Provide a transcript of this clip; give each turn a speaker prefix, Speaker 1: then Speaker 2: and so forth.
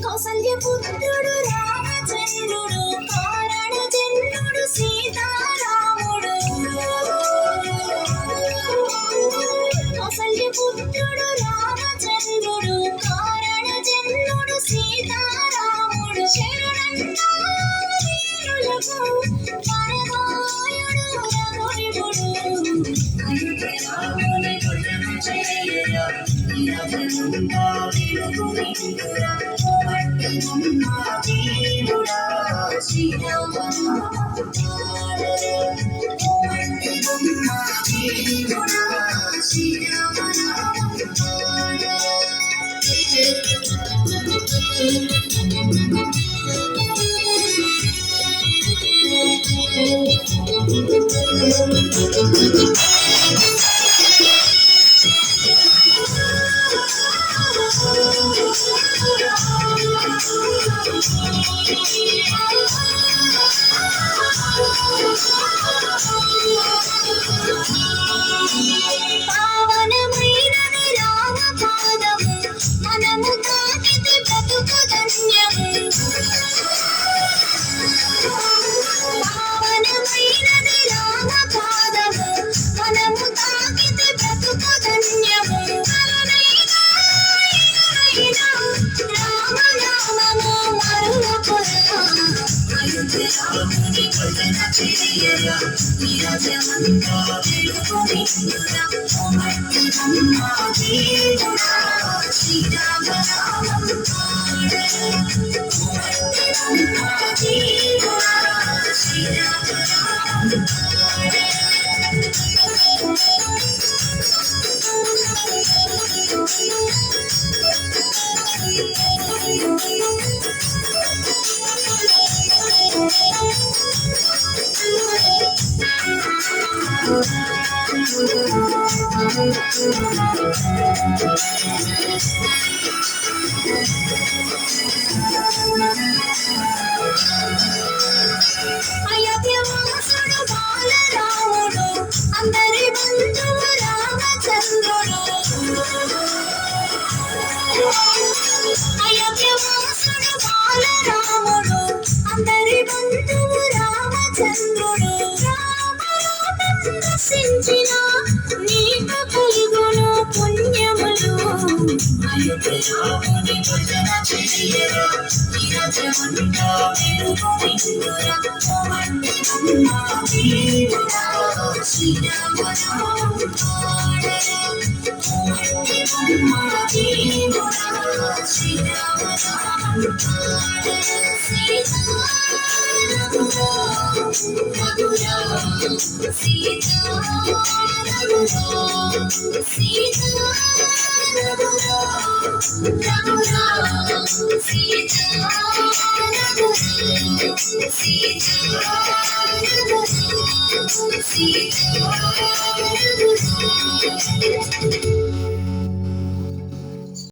Speaker 1: కౌసల్యపుత్రుడు రామచంద్రుడు కారణ జన్ముడు సీతారాముడు. కౌసల్యపుత్రుడు రామచంద్రుడు కారణ జన్ముడు సీతారాముడు. శరణన్నా వీరులకు పరమాయుడు రఘువిపుడు. రాముని భజన చేయరా పావనమైనది రామ పాదము మనము తాకితే బ్రతుకు ధన్యము. పావనమైనది రామ పాదము మనము తాకితే బ్రతుకు ధన్యము. రామనామము మరువకురా. రాముని భజన చేయరా నీరజమంతా వెలుగు నిండురా. ఓమట్టి బొమ్మ దేవుడా శ్రీరామనామం పాడరా. ఓమట్టి బొమ్మ దేవుడా శ్రీరామనామం పాడరా. అయోధ్యవాసుడు బాలరాముడు అందరి బంధువు రామచంద్రుడు. అయోధ్యవాసుడు బాలరాముడు అందరి బంధువు రామచంద్రుడు. రామరూపం దర్శించిన నీకు కలుగును పుణ్యములు. రాముని భజన చేయరా నీరజమంతా వెలుగు నిండురా. ఓమట్టి బొమ్మ దేవుడా శ్రీరామనామం పాడరా. ఓమట్టి బొమ్మ దేవుడా శ్రీరామనామం పాడరా. సీతారాముడా రఘురా సీతా రఘురా సీతా రఘురా రఘురా సీతా రఘురా సీతా రఘురా సీతా రఘురా